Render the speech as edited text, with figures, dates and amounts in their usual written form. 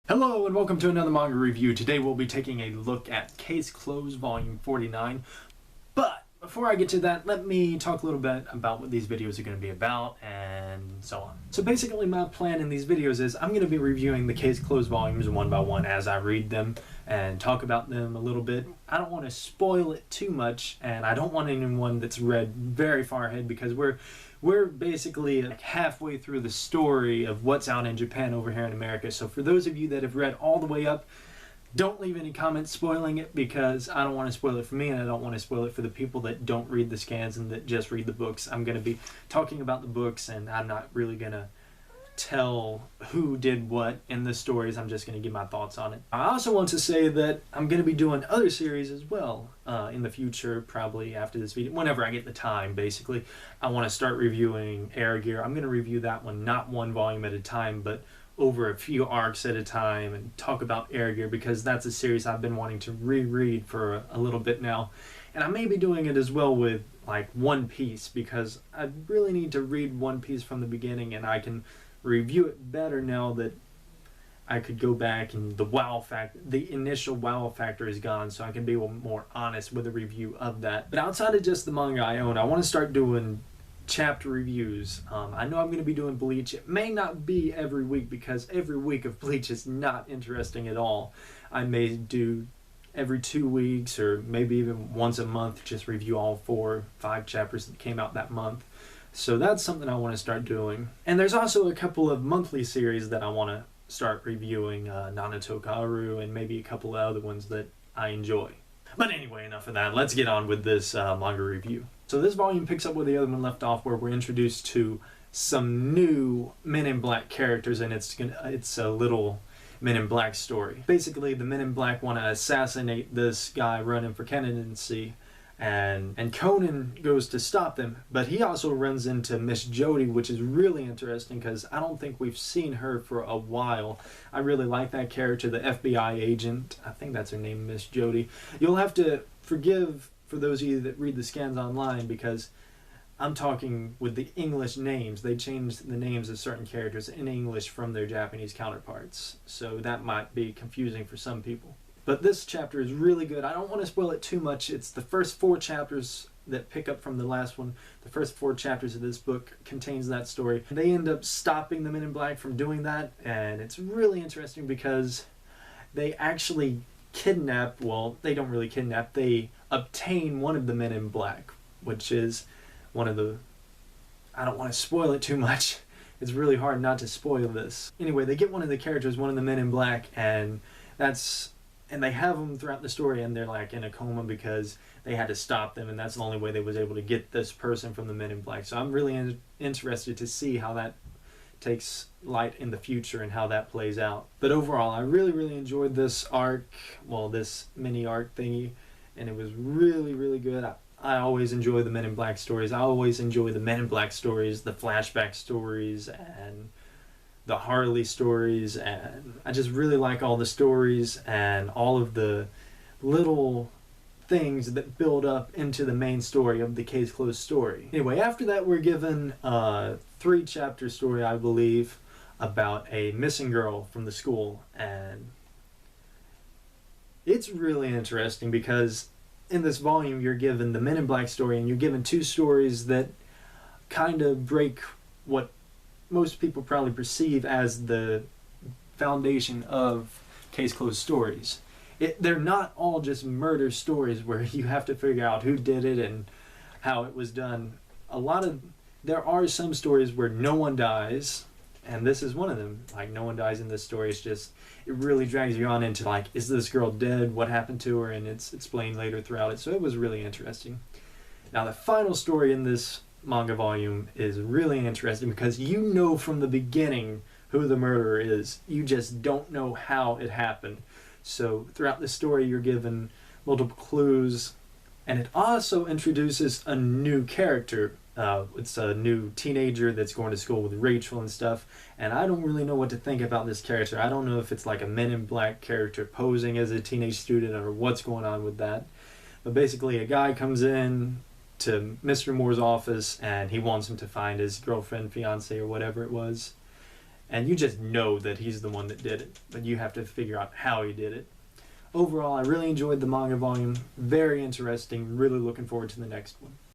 Hello and welcome to another manga review. Today we'll be taking a look at Case Closed Volume 49. But before I get to that, let me talk a little bit about what these videos are going to be about and so on. So basically my plan in these videos is I'm going to be reviewing the Case Closed volumes one by one as I read them and talk about them a little bit. I don't want to spoil it too much, and I don't want anyone that's read very far ahead because we're basically like halfway through the story of what's out in Japan over here in America. So for those of you that have read all the way up, don't leave any comments spoiling it because I don't want to spoil it for me and I don't want to spoil it for the people that don't read the scans and that just read the books. I'm going to be talking about the books and I'm not really going to tell who did what in the stories. I'm just going to give my thoughts on it. I also want to say that I'm going to be doing other series as well in the future, probably after this video, whenever I get the time. Basically, I want to start reviewing Air Gear. I'm going to review that one not one volume at a time, but over a few arcs at a time and talk about Air Gear because that's a series I've been wanting to reread for a little bit now. And I may be doing it as well with like One Piece because I really need to read One Piece from the beginning and I can review it better now that I could go back and the initial wow factor is gone, so I can be a little more honest with a review of that. But outside of just the manga I own, I want to start doing chapter reviews. I know I'm going to be doing Bleach. It may not be every week because every week of Bleach is not interesting at all. I may do every 2 weeks or maybe even once a month, just review all 4 or 5 chapters that came out that month. So that's something I want to start doing. And there's also a couple of monthly series that I want to start reviewing, Nanato Kaoru and maybe a couple of other ones that I enjoy. But anyway, enough of that. Let's get on with this manga review. So this volume picks up where the other one left off, where we're introduced to some new Men in Black characters, and it's a little Men in Black story. Basically, the Men in Black want to assassinate this guy running for candidacy, and Conan goes to stop them, but he also runs into Miss Jody, which is really interesting because I don't think we've seen her for a while. I really like that character, the FBI agent. I think that's her name, Miss Jody. You'll have to forgive for those of you that read the scans online because I'm talking with the English names. They changed the names of certain characters in English from their Japanese counterparts, so that might be confusing for some people. But this chapter is really good. I don't want to spoil it too much. It's the first 4 chapters that pick up from the last one. The first 4 chapters of this book contains that story. They end up stopping the Men in Black from doing that, and it's really interesting because they actually kidnap, well, they don't really kidnap, they obtain one of the Men in Black, which is one of the, I don't want to spoil it too much. It's really hard not to spoil this. Anyway, they get one of the characters, one of the Men in Black, and they have them throughout the story, and they're like in a coma because they had to stop them, and that's the only way they was able to get this person from the Men in Black. So I'm really interested to see how that takes light in the future and how that plays out. But overall, I really enjoyed this arc, well, this mini arc thingy, and it was really good. I always enjoy the Men in Black stories. I always enjoy the Men in Black stories, the flashback stories, and the Harley stories, and I just really like all the stories and all of the little things that build up into the main story of the Case Closed story. Anyway, after that we're given a 3-chapter story, I believe, about a missing girl from the school, and it's really interesting because in this volume you're given the Men in Black story and you're given 2 stories that kind of break what most people probably perceive as the foundation of Case Closed stories. They're not all just murder stories where you have to figure out who did it and how it was done. There are some stories where no one dies, and this is one of them. Like, no one dies in this story. It's just, it really drags you on into like, is this girl dead? What happened to her? And it's explained later throughout it. So it was really interesting. Now the final story in this manga volume is really interesting because you know from the beginning who the murderer is. You just don't know how it happened. So throughout the story you're given multiple clues, and it also introduces a new character. It's a new teenager that's going to school with Rachel and stuff, and I don't really know what to think about this character. I don't know if it's like a Men in Black character posing as a teenage student or what's going on with that. But basically a guy comes in to Mr. Moore's office and he wants him to find his girlfriend, fiance, or whatever it was. and you just know that he's the one that did it, but you have to figure out how he did it. Overall, I really enjoyed the manga volume. Very interesting. Really looking forward to the next one.